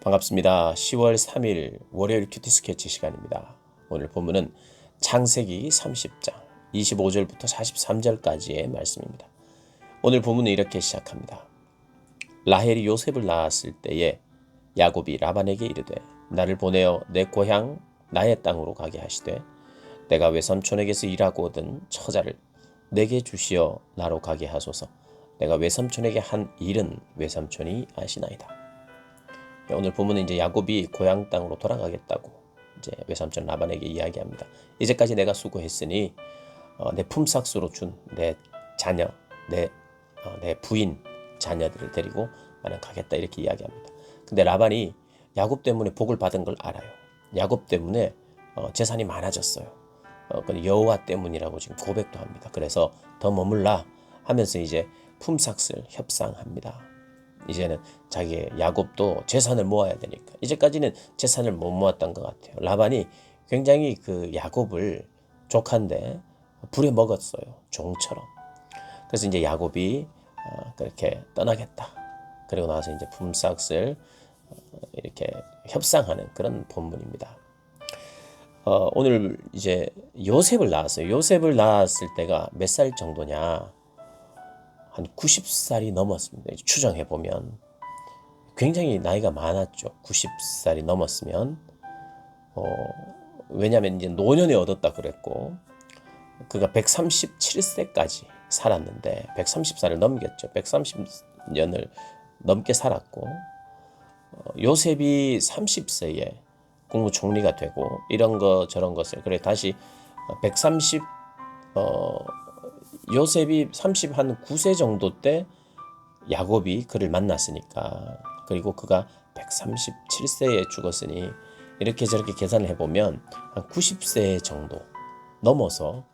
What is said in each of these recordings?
반갑습니다. 10월 3일 월요일 큐티 스케치 시간입니다. 오늘 본문은 창세기 30장 25절부터 43절까지의 말씀입니다. 오늘 본문은 이렇게 시작합니다. 라헬이 요셉을 낳았을 때에 야곱이 라반에게 이르되 나를 보내어 내 고향 나의 땅으로 가게 하시되 내가 외삼촌에게서 일하고 얻은 처자를 내게 주시어 나로 가게 하소서. 내가 외삼촌에게 한 일은 외삼촌이 아시나이다. 오늘 본문은 이제 야곱이 고향 땅으로 돌아가겠다고 이제 외삼촌 라반에게 이야기합니다. 이제까지 내가 수고했으니 내 품삯으로 준 내 자녀, 내 부인 자녀들을 데리고 나는 가겠다 이렇게 이야기합니다. 근데 라반이 야곱 때문에 복을 받은 걸 알아요. 야곱 때문에 재산이 많아졌어요. 여호와 때문이라고 지금 고백도 합니다. 그래서 더 머물라 하면서 이제 품삯을 협상합니다. 이제는 자기의 야곱도 재산을 모아야 되니까 이제까지는 재산을 못 모았던 것 같아요. 라반이 굉장히 그 야곱을 조카인데 부려먹었어요. 종처럼. 그래서 이제 야곱이 그렇게 떠나겠다. 그리고 나서 이제 품삯을 이렇게 협상하는 그런 본문입니다. 오늘 이제 요셉을 낳았어요. 요셉을 낳았을 때가 몇 살 정도냐? 한 90살이 넘었습니다. 추정해보면 굉장히 나이가 많았죠. 90살이 넘었으면 왜냐하면 이제 노년에 얻었다 그랬고 그가 137세까지 살았는데 130살을 넘겼죠. 130년을 넘게 살았고 요셉이 30세에 국무총리가 되고 이런 거 저런 것을 그래 다시 130 요셉이 39세 정도 때 야곱이 그를 만났으니까 그리고 그가 137세에 죽었으니 이렇게 저렇게 계산을 해보면 한 90세 정도 넘어서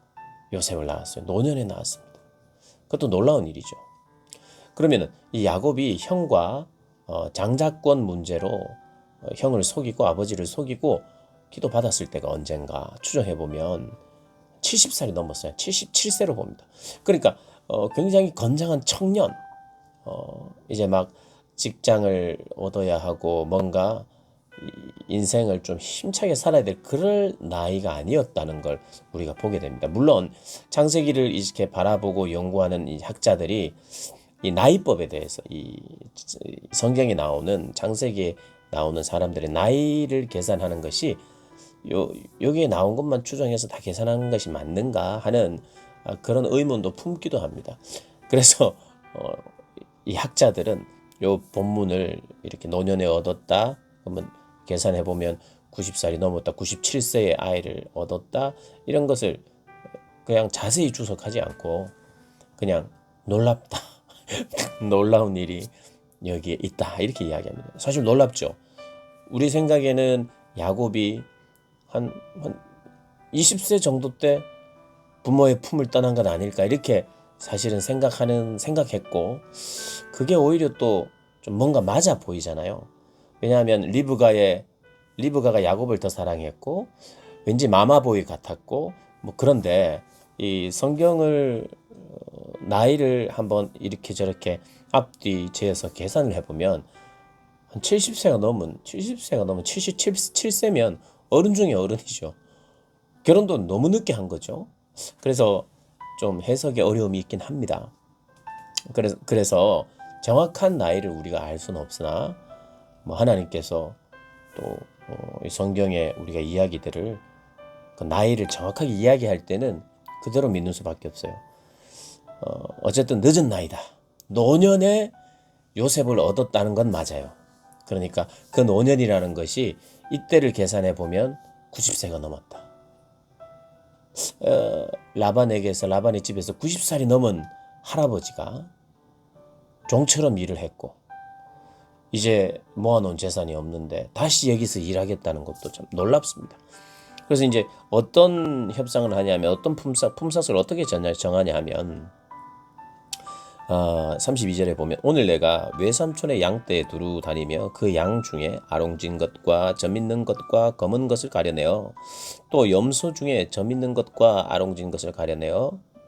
요셉을 낳았어요. 노년에 낳았습니다. 그것도 놀라운 일이죠. 그러면 이 야곱이 형과 장자권 문제로 형을 속이고 아버지를 속이고 기도받았을 때가 언젠가 추정해보면 70살이 넘었어요. 77세로 봅니다. 그러니까 굉장히 건장한 청년, 이제 막 직장을 얻어야 하고 뭔가 인생을 좀 힘차게 살아야 될 그럴 나이가 아니었다는 걸 우리가 보게 됩니다. 물론 창세기를 이렇게 바라보고 연구하는 이 학자들이 이 나이법에 대해서 이 성경에 나오는 창세기에 나오는 사람들의 나이를 계산하는 것이 여기에 나온 것만 추정해서 다 계산하는 것이 맞는가 하는 그런 의문도 품기도 합니다. 그래서 이 학자들은 이 본문을 이렇게 노년에 얻었다 그러면 계산해 보면 90살이 넘었다, 97세의 아이를 얻었다 이런 것을 그냥 자세히 주석하지 않고 그냥 놀랍다, 놀라운 일이 여기에 있다 이렇게 이야기합니다. 사실 놀랍죠. 우리 생각에는 야곱이 한 20세 정도 때 부모의 품을 떠난 건 아닐까 이렇게 사실은 생각했고 그게 오히려 또 좀 뭔가 맞아 보이잖아요. 왜냐하면 리브가가 야곱을 더 사랑했고 왠지 마마보이 같았고 뭐 그런데 이 성경을 나이를 한번 이렇게 저렇게 앞뒤 재서 계산을 해보면 한 70세가 넘은 77세면 어른 중에 어른이죠. 결혼도 너무 늦게 한 거죠. 그래서 좀 해석에 어려움이 있긴 합니다. 그래서 정확한 나이를 우리가 알 수는 없으나 뭐 하나님께서 또 이 성경의 우리가 이야기들을 그 나이를 정확하게 이야기할 때는 그대로 믿는 수밖에 없어요. 어쨌든 늦은 나이다. 노년에 요셉을 얻었다는 건 맞아요. 그러니까 그 노년이라는 것이 이때를 계산해 보면 90세가 넘었다. 라반의 집에서 90살이 넘은 할아버지가 종처럼 일을 했고 이제 모아놓은 재산이 없는데 다시 여기서 일하겠다는 것도 참 놀랍습니다. 그래서 이제 어떤 협상을 하냐면 어떤 품삯을 어떻게 정하냐 하면 32절에 보면 오늘 내가 외삼촌의 양떼에 두루 다니며 그 양 중에 아롱진 것과 점 있는 것과 검은 것을 가려내어 또 염소 중에 점 있는 것과 아롱진 것을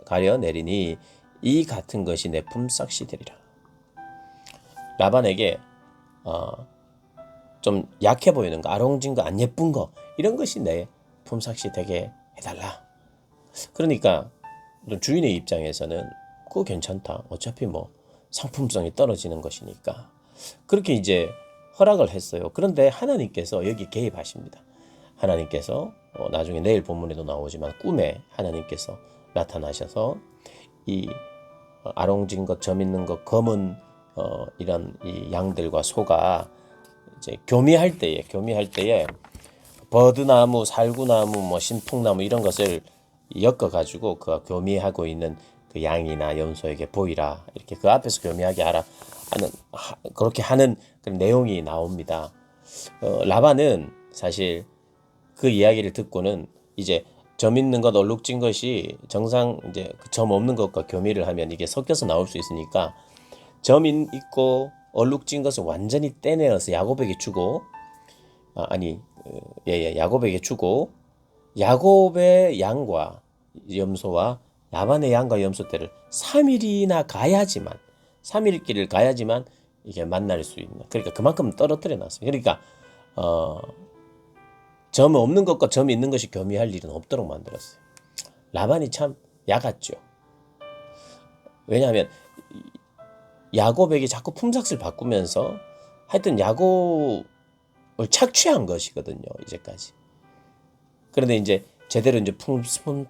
가려내리니 이 같은 것이 내 품삯이 되리라. 라반에게 좀 약해 보이는 거, 아롱진 거, 안 예쁜 거 이런 것이 내 품삯이 되게 해달라. 그러니까 주인의 입장에서는 그거 괜찮다. 어차피 뭐 상품성이 떨어지는 것이니까 그렇게 이제 허락을 했어요. 그런데 하나님께서 여기 개입하십니다. 하나님께서 나중에 내일 본문에도 나오지만 꿈에 하나님께서 나타나셔서 이 아롱진 것, 점 있는 것, 검은 이런 이 양들과 소가 이제 교미할 때에 버드나무, 살구나무, 뭐 신풍나무 이런 것을 엮어가지고 그 교미하고 있는 그 양이나 염소에게 보이라, 이렇게 그 앞에서 교미하게 하라 하는 그렇게 하는 그런 내용이 나옵니다. 라반은 사실 그 이야기를 듣고는 이제 점 있는 것, 얼룩진 것이 정상 이제 점 없는 것과 교미를 하면 이게 섞여서 나올 수 있으니까 점 있고 얼룩진 것을 완전히 떼내어서 야곱에게 주고 야곱에게 주고 야곱의 양과 염소와 라반의 양과 염소 떼를 3일이나 가야지만 3일 길을 가야지만 이게 만날 수 있는, 그러니까 그만큼 떨어뜨려 놨어요. 그러니까 점 없는 것과 점이 있는 것이 교미할 일은 없도록 만들었어요. 라반이 참 야갔죠. 왜냐하면 야곱에게 자꾸 품삯을 바꾸면서 하여튼 야곱을 착취한 것이거든요, 이제까지. 그런데 이제 제대로 이제 품삯을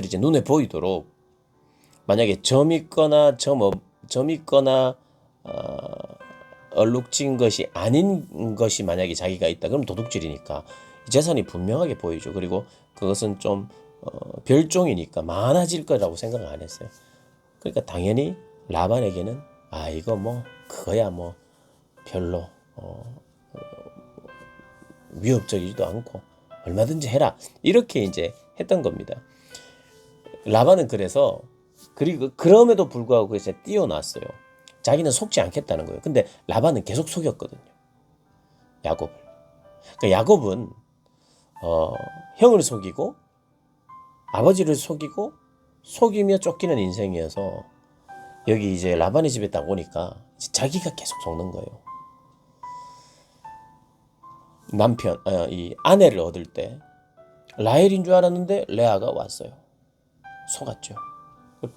이제 눈에 보이도록, 만약에 점 있거나 얼룩진 것이 아닌 것이 만약에 자기가 있다, 그럼 도둑질이니까 재산이 분명하게 보이죠. 그리고 그것은 좀 별종이니까 많아질 거라고 생각을 안 했어요. 그러니까 당연히 라반에게는 이거 뭐 그거야 뭐 별로 위협적이지도 않고 얼마든지 해라, 이렇게 이제 했던 겁니다. 라반은 그래서 그럼에도 불구하고 그래서 띄워놨어요. 자기는 속지 않겠다는 거예요. 근데 라반은 계속 속였거든요, 야곱을. 그러니까 야곱은 형을 속이고 아버지를 속이고 속이며 쫓기는 인생이어서 여기 이제 라반의 집에 딱 오니까 자기가 계속 속는 거예요. 이 아내를 얻을 때 라헬인 줄 알았는데 레아가 왔어요. 속았죠.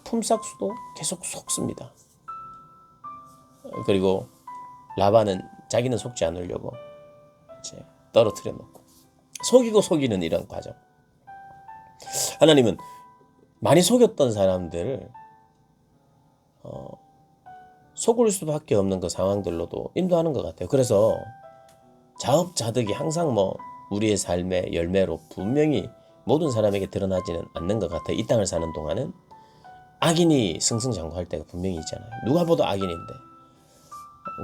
품삯수도 계속 속습니다. 그리고 라반은 자기는 속지 않으려고 이제 떨어뜨려 놓고 속이고 속이는 이런 과정. 하나님은 많이 속였던 사람들을 속을 수밖에 없는 그 상황들로도 인도하는 것 같아요. 그래서 자업자득이 항상 뭐 우리의 삶의 열매로 분명히 모든 사람에게 드러나지는 않는 것 같아요. 이 땅을 사는 동안은 악인이 승승장구할 때가 분명히 있잖아요. 누가 봐도 악인인데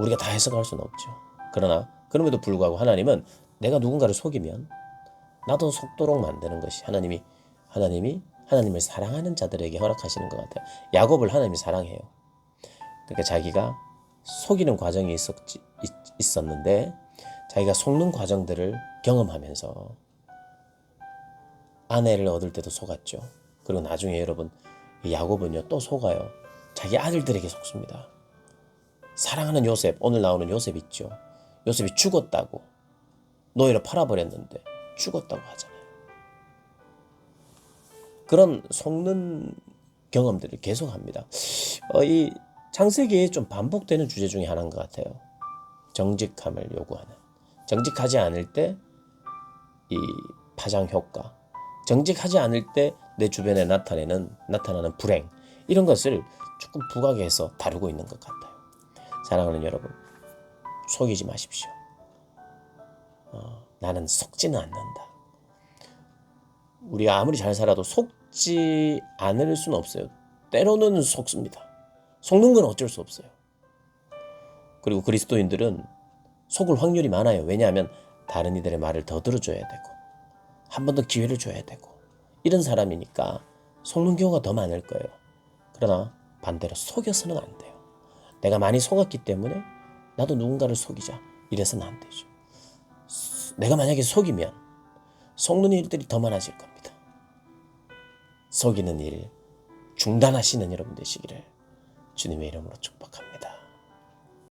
우리가 다 해석할 수는 없죠. 그러나 그럼에도 불구하고 하나님은 내가 누군가를 속이면 나도 속도록 만드는 것이 하나님을 사랑하는 자들에게 허락하시는 것 같아요. 야곱을 하나님이 사랑해요. 그러니까 자기가 속이는 과정이 있었는데 자기가 속는 과정들을 경험하면서 아내를 얻을 때도 속았죠. 그리고 나중에 여러분, 야곱은요 또 속아요. 자기 아들들에게 속습니다. 사랑하는 요셉, 오늘 나오는 요셉 있죠. 요셉이 죽었다고, 노예로 팔아버렸는데 죽었다고 하잖아요. 그런 속는 경험들을 계속합니다. 이 창세기에 좀 반복되는 주제 중에 하나인 것 같아요. 정직함을 요구하는, 정직하지 않을 때 이 파장 효과, 정직하지 않을 때 내 주변에 나타나는 불행, 이런 것을 조금 부각해서 다루고 있는 것 같아요. 사랑하는 여러분, 속이지 마십시오. 나는 속지는 않는다. 우리가 아무리 잘 살아도 속지 않을 수는 없어요. 때로는 속습니다. 속는 건 어쩔 수 없어요. 그리고 그리스도인들은 속을 확률이 많아요. 왜냐하면 다른 이들의 말을 더 들어줘야 되고 한 번 더 기회를 줘야 되고 이런 사람이니까 속는 경우가 더 많을 거예요. 그러나 반대로 속여서는 안 돼요. 내가 많이 속았기 때문에 나도 누군가를 속이자, 이래서는 안 되죠. 내가 만약에 속이면 속는 일들이 더 많아질 겁니다. 속이는 일 중단하시는 여러분 되시기를 주님의 이름으로 축복합니다.